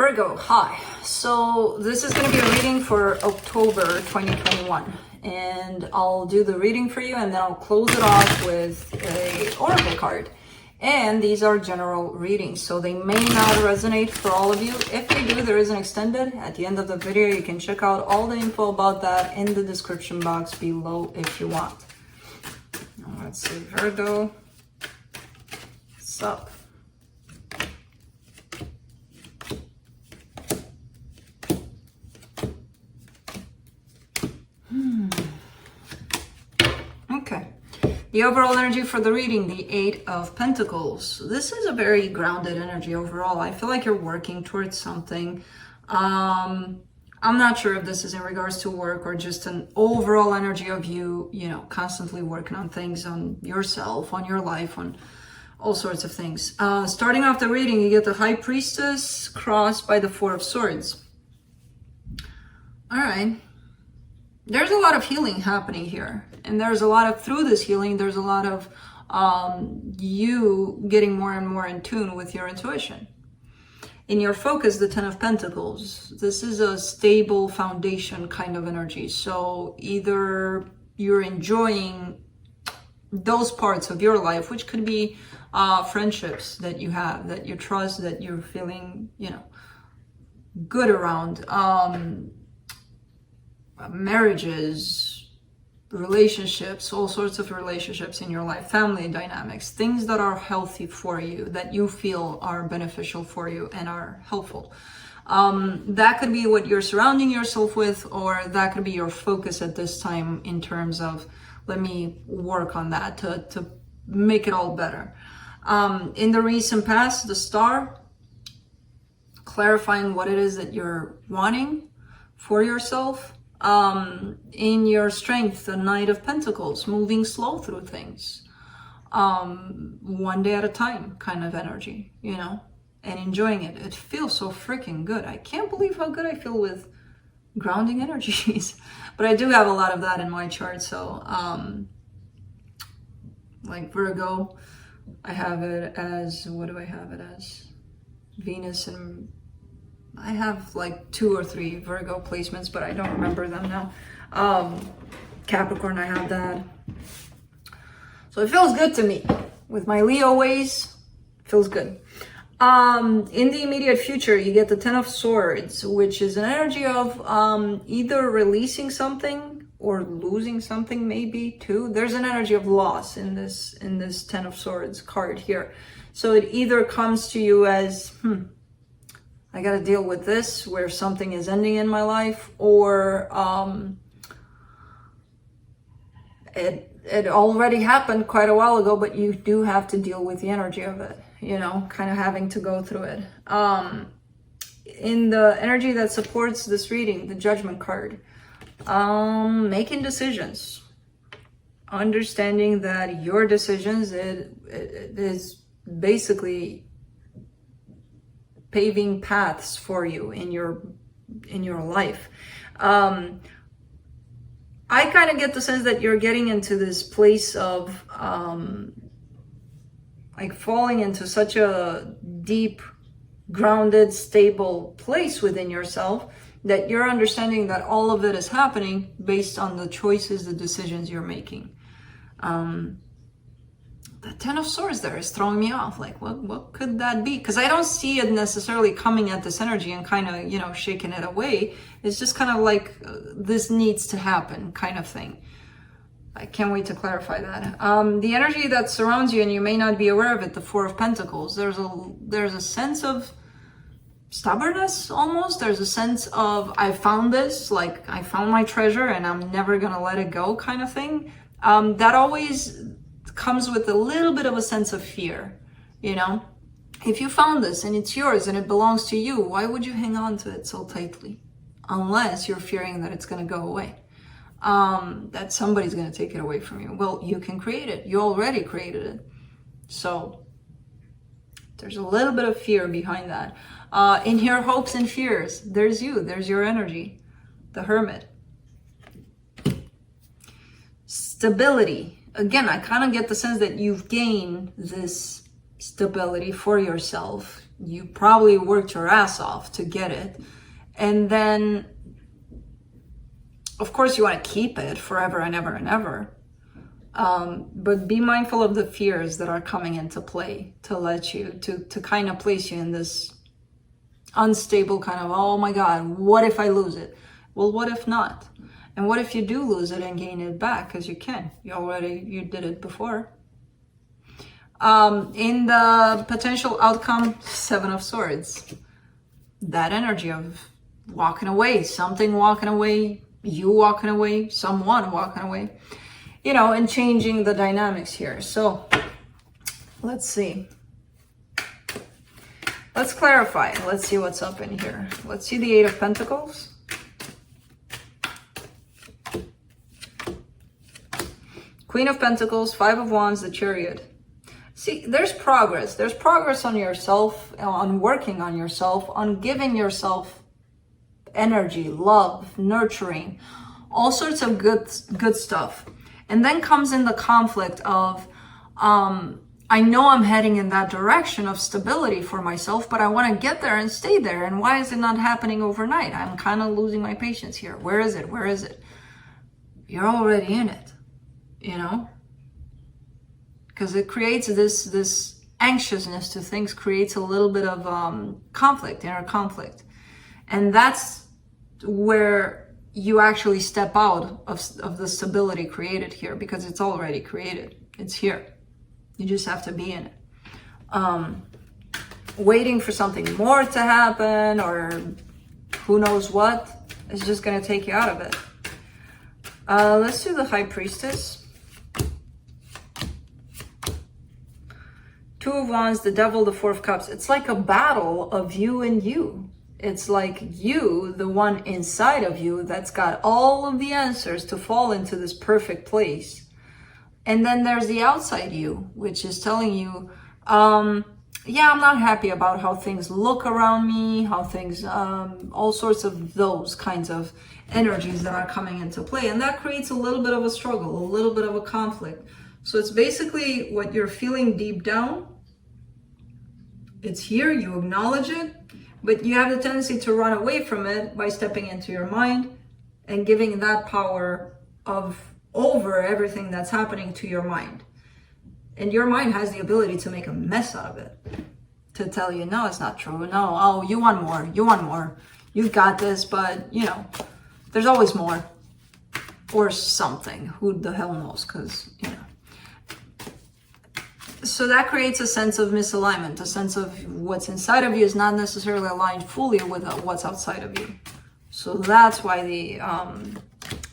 Virgo, hi. So this is going to be a reading for October 2021. And I'll do the reading for you and then I'll close it off with an oracle card. And these are general readings, so they may not resonate for all of you. If they do, there is an extended. At the end of the video, you can check out all the info about that in the description box below if you want. Now, let's see, Virgo, what's up? Okay. The overall energy for the reading, the Eight of Pentacles. This is a very grounded energy overall. I feel like you're working towards something. I'm not sure if this is in regards to work or just an overall energy of you, constantly working on things, on yourself, on your life, on all sorts of things. Starting off the reading, you get the High Priestess crossed by the Four of Swords. All right. There's a lot of healing happening here. And there's a lot of, through this healing, there's a lot of you getting more and more in tune with your intuition. In your focus, the Ten of Pentacles, this is a stable foundation kind of energy. So either you're enjoying those parts of your life, which could be friendships that you have, that you trust, that you're feeling, good around, marriages, relationships, all sorts of relationships in your life, family dynamics, things that are healthy for you, that you feel are beneficial for you and are helpful. That could be what you're surrounding yourself with, or that could be your focus at this time in terms of, let me work on that to make it all better. In the recent past, the Star, clarifying what it is that you're wanting for yourself. In your strength, the Knight of Pentacles, moving slow through things, one day at a time kind of energy, and enjoying it. It feels so freaking good. I can't believe how good I feel with grounding energies, but I do have a lot of that in my chart. So, like Virgo, I have it as, what do I have it as? Venus, and I have like 2 or 3 Virgo placements, but I don't remember them now. Capricorn, I have that. So it feels good to me. With my Leo ways, feels good. In the immediate future, you get the Ten of Swords, which is an energy of either releasing something or losing something, maybe too. There's an energy of loss in this Ten of Swords card here. So it either comes to you as, I got to deal with this, where something is ending in my life, or it already happened quite a while ago, but you do have to deal with the energy of it, kind of having to go through it. In the energy that supports this reading, the Judgment card, making decisions, understanding that your decisions, it is basically paving paths for you in your life. I kind of get the sense that you're getting into this place of like falling into such a deep, grounded, stable place within yourself that you're understanding that all of it is happening based on the choices, the decisions you're making. The Ten of Swords there is throwing me off. Like, what could that be? Because I don't see it necessarily coming at this energy and kind of, shaking it away. It's just kind of like, this needs to happen kind of thing. I can't wait to clarify that. The energy that surrounds you, and you may not be aware of it, the Four of Pentacles, there's a sense of stubbornness almost. There's a sense of, I found this, like I found my treasure and I'm never going to let it go kind of thing. That always comes with a little bit of a sense of fear, If you found this and it's yours and it belongs to you, why would you hang on to it so tightly? Unless you're fearing that it's going to go away, that somebody's going to take it away from you. Well, you can create it. You already created it. So there's a little bit of fear behind that. In here, hopes and fears, there's you, there's your energy, the Hermit. Stability. Again, I kind of get the sense that you've gained this stability for yourself. You probably worked your ass off to get it. And then, of course, you want to keep it forever and ever and ever. But be mindful of the fears that are coming into play to let you, to kind of place you in this unstable kind of, oh my God, what if I lose it? Well, what if not? And what if you do lose it and gain it back? Because you can. You did it before. In the potential outcome, 7 of Swords. That energy of walking away, something walking away, you walking away, someone walking away, you know, and changing the dynamics here. So let's see. Let's clarify. Let's see what's up in here. Let's see the 8 of Pentacles. Queen of Pentacles, 5 of Wands, the Chariot. See, there's progress. There's progress on yourself, on working on yourself, on giving yourself energy, love, nurturing, all sorts of good stuff. And then comes in the conflict of, I know I'm heading in that direction of stability for myself, but I want to get there and stay there. And why is it not happening overnight? I'm kind of losing my patience here. Where is it? Where is it? You're already in it, you know? Because it creates this anxiousness to things, creates a little bit of conflict, inner conflict. And that's where you actually step out of the stability created here, because it's already created. It's here. You just have to be in it. Waiting for something more to happen or who knows what is just going to take you out of it. Let's do the High Priestess. 2 of Wands, the Devil, the 4 of Cups. It's like a battle of you and you. It's like you, the one inside of you that's got all of the answers to fall into this perfect place. And then there's the outside you, which is telling you, yeah, I'm not happy about how things look around me, how things, all sorts of those kinds of energies that are coming into play. And that creates a little bit of a struggle, a little bit of a conflict. So it's basically what you're feeling deep down. It's here, you acknowledge it, but you have the tendency to run away from it by stepping into your mind and giving that power over everything that's happening to your mind. And your mind has the ability to make a mess out of it. To tell you, no, it's not true. No, oh, you want more. You want more. You've got this, but, you know, there's always more. Or something. Who the hell knows? Because, you know. So that creates a sense of misalignment, a sense of what's inside of you is not necessarily aligned fully with what's outside of you. So that's why the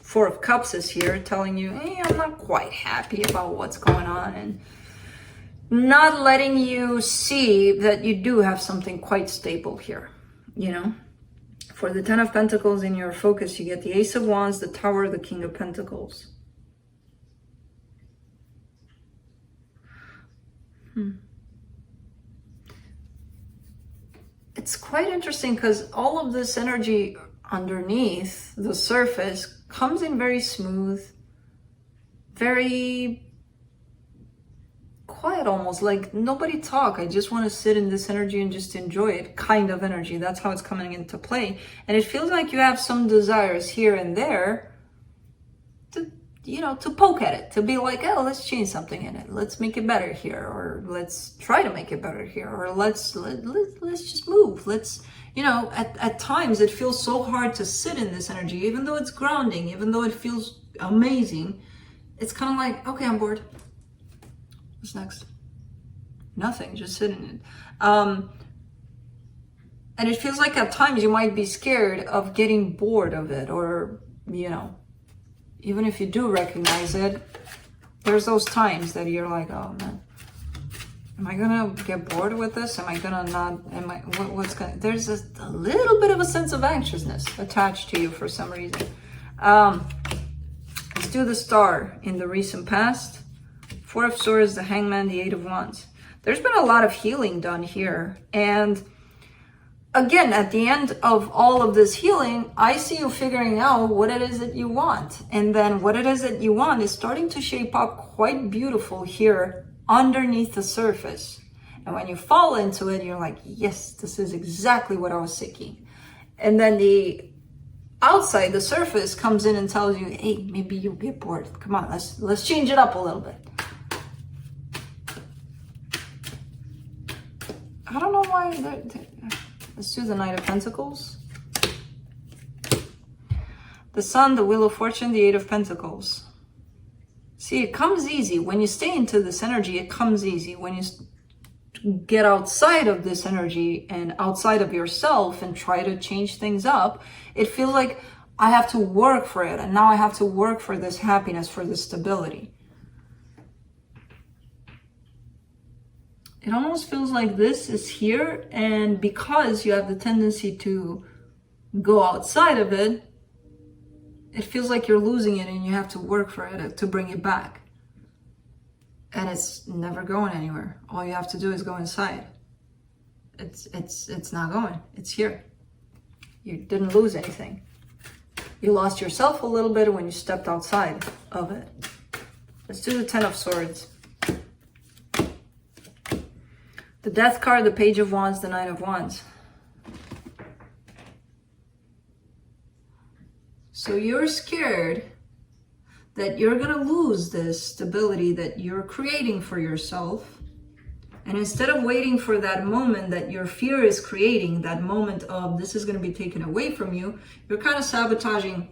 4 of Cups is here telling you, hey, I'm not quite happy about what's going on, and not letting you see that you do have something quite stable here, you know. For the 10 of Pentacles in your focus, you get the Ace of Wands, the Tower, the King of Pentacles. It's quite interesting because all of this energy underneath the surface comes in very smooth, very quiet, almost like nobody talk. I just want to sit in this energy and just enjoy it kind of energy. That's how it's coming into play. And it feels like you have some desires here and there to, you know, to poke at it, to be like, oh, let's change something in it. Let's make it better here, or let's try to make it better here, or let's just move. Let's, you know, at times it feels so hard to sit in this energy, even though it's grounding, even though it feels amazing. It's kind of like, okay, I'm bored. What's next? Nothing, just sit in it. And it feels like at times you might be scared of getting bored of it, or, you know, even if you do recognize it, there's those times that you're like, oh man, am I gonna get bored with this? Am I gonna not, what's gonna, there's a little bit of a sense of anxiousness attached to you for some reason. Let's do the Star in the recent past. 4 of Swords, the Hangman, the 8 of Wands. There's been a lot of healing done here. And again, at the end of all of this healing, I see you figuring out what it is that you want. And then what it is that you want is starting to shape up quite beautiful here underneath the surface. And when you fall into it, you're like, yes, this is exactly what I was seeking. And then the outside, the surface comes in and tells you, hey, maybe you'll get bored. Come on, let's change it up a little bit. I don't know why. Let's do the Knight of Pentacles. The Sun, the Wheel of Fortune, the Eight of Pentacles. See, it comes easy. When you stay into this energy, it comes easy. When you get outside of this energy and outside of yourself and try to change things up, it feels like I have to work for it. And now I have to work for this happiness, for this stability. It almost feels like this is here, and because you have the tendency to go outside of it, it feels like you're losing it and you have to work for it to bring it back. And it's never going anywhere. All you have to do is go inside. It's not going. It's here. You didn't lose anything. You lost yourself a little bit when you stepped outside of it. Let's do the Ten of Swords. The Death card, the Page of Wands, the Knight of Wands. So you're scared that you're going to lose this stability that you're creating for yourself. And instead of waiting for that moment that your fear is creating, that moment of this is going to be taken away from you, you're kind of sabotaging,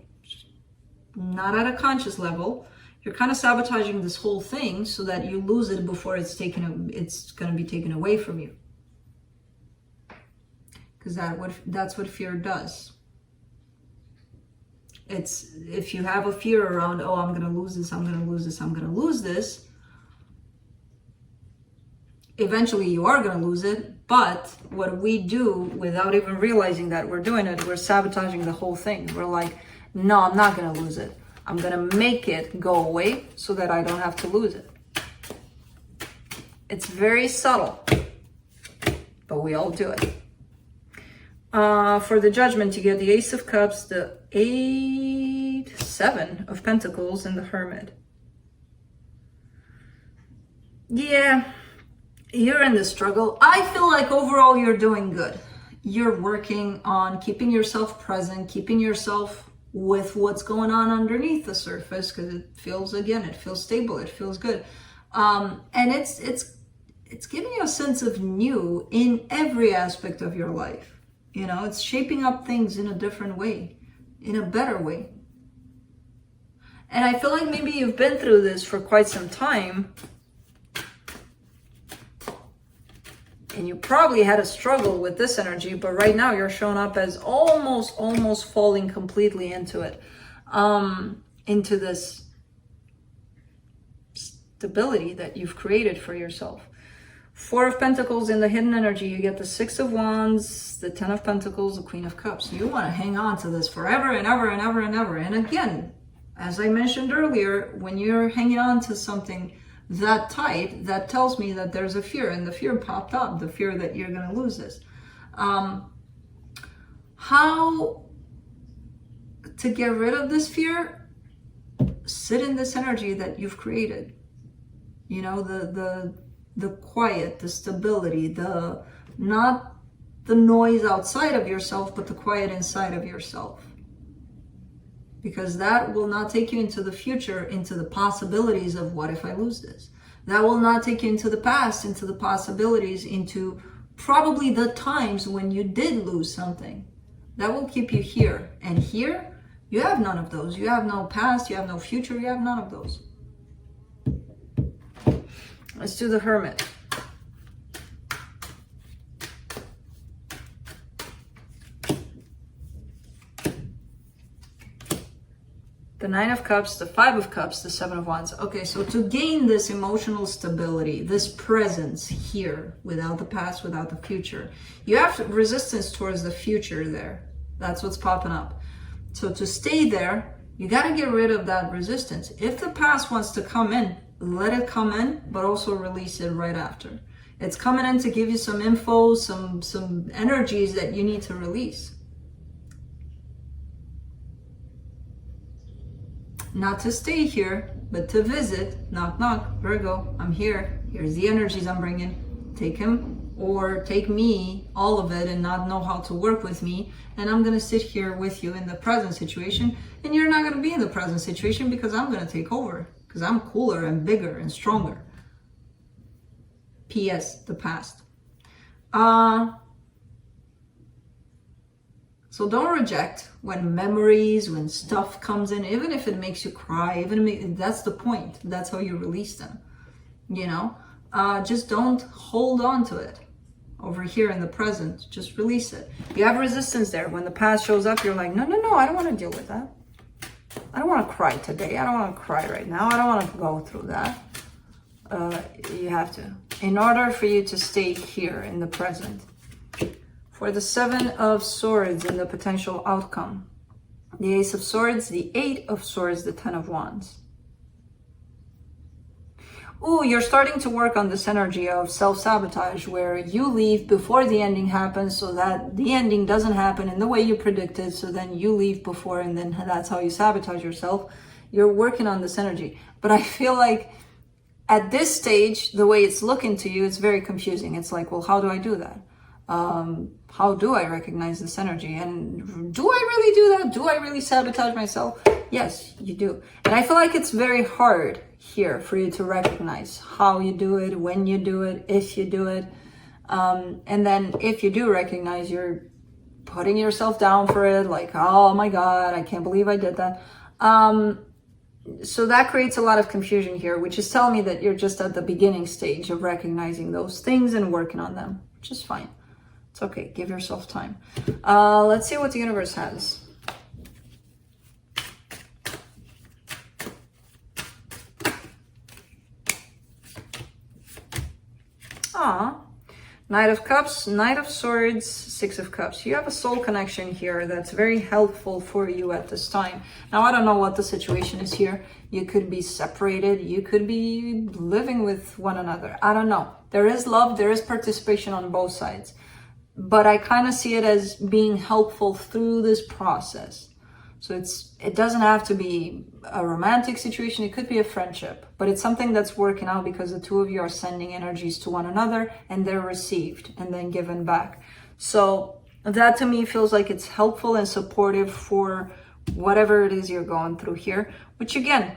not at a conscious level, you're kind of sabotaging this whole thing so that you lose it before it's going to be taken away from you. Because that's what fear does. It's, if you have a fear around, oh, I'm going to lose this, I'm going to lose this, I'm going to lose this, eventually you are going to lose it. But what we do without even realizing that we're doing it, we're sabotaging the whole thing. We're like, no, I'm not going to lose it. I'm going to make it go away so that I don't have to lose it. It's very subtle, but we all do it. For the Judgment, you get the Ace of Cups, the Seven of Pentacles, and the Hermit. Yeah, you're in the struggle. I feel like overall you're doing good. You're working on keeping yourself present, keeping yourself with what's going on underneath the surface, because it feels stable, it feels good. And it's giving you a sense of new in every aspect of your life. You know, it's shaping up things in a different way, in a better way. And I feel like maybe you've been through this for quite some time, and you probably had a struggle with this energy, but right now you're showing up as almost falling completely into it, into this stability that you've created for yourself. Four of Pentacles in the hidden energy, you get the Six of Wands, the Ten of Pentacles, the Queen of Cups. You want to hang on to this forever and ever and ever and ever. And again, as I mentioned earlier, when you're hanging on to something that tight, that tells me that there's a fear, and the fear popped up, the fear that you're going to lose this. How to get rid of this fear? Sit in this energy that you've created. You know, the quiet, the stability, not the noise outside of yourself, but the quiet inside of yourself. Because that will not take you into the future, into the possibilities of what if I lose this. That will not take you into the past, into the possibilities, into probably the times when you did lose something. That will keep you here. And here, you have none of those. You have no past, you have no future, you have none of those. Let's do the Hermit. The Nine of Cups, the Five of Cups, the Seven of Wands. Okay, so to gain this emotional stability, this presence here, without the past, without the future, you have resistance towards the future there. That's what's popping up. So to stay there, you got to get rid of that resistance. If the past wants to come in, let it come in, but also release it right after. It's coming in to give you some info, some energies that you need to release. Not to stay here, but to visit. Knock, knock, Virgo, I'm here. Here's the energies I'm bringing. take him or take me, all of it, and not know how to work with me. And I'm going to sit here with you in the present situation, and you're not going to be in the present situation because I'm going to take over, because I'm cooler and bigger and stronger. P.S. the past. So don't reject when memories, when stuff comes in, even if it makes you cry, that's the point. That's how you release them, you know? Just don't hold on to it over here in the present. Just release it. You have resistance there. When the past shows up, you're like, no, I don't want to deal with that. I don't want to cry today. I don't want to cry right now. I don't want to go through that. You have to. In order for you to stay here in the present. For the 7 of Swords and the potential outcome. The Ace of Swords, the 8 of Swords, the 10 of Wands. Ooh, you're starting to work on this energy of self-sabotage where you leave before the ending happens so that the ending doesn't happen in the way you predicted. So then you leave before, and then that's how you sabotage yourself. You're working on this energy. But I feel like at this stage, the way it's looking to you, it's very confusing. It's like, well, how do I do that? How do I recognize this energy? And do I really do that? Do I really sabotage myself? Yes, you do. And I feel like it's very hard here for you to recognize how you do it, when you do it, if you do it. And then if you do recognize, you're putting yourself down for it, like, oh my God, I can't believe I did that. So that creates a lot of confusion here, which is telling me that you're just at the beginning stage of recognizing those things and working on them, which is fine. It's okay. Give yourself time. Let's see what the universe has. Knight of Cups, Knight of Swords, 6 of Cups. You have a soul connection here that's very helpful for you at this time. Now, I don't know what the situation is here. You could be separated. You could be living with one another. I don't know. There is love. There is participation on both sides. But I kind of see it as being helpful through this process. So it doesn't have to be a romantic situation. It could be a friendship, but it's something that's working out because the two of you are sending energies to one another and they're received and then given back. So that to me feels like it's helpful and supportive for whatever it is you're going through here, which again,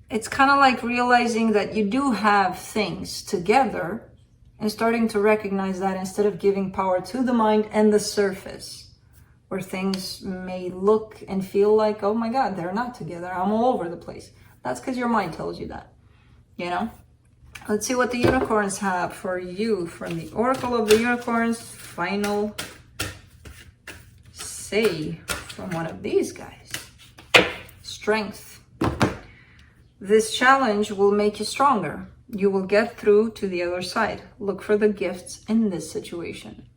it's kind of like realizing that you do have things together and starting to recognize that instead of giving power to the mind and the surface, where things may look and feel like, oh my God, they're not together. I'm all over the place. That's because your mind tells you that, you know? Let's see what the unicorns have for you from the Oracle of the Unicorns. Final say from one of these guys. Strength. This challenge will make you stronger. You will get through to the other side. Look for the gifts in this situation.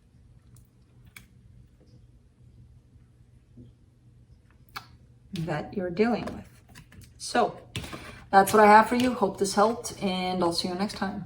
That you're dealing with. So that's what I have for you. Hope this helped, and I'll see you next time.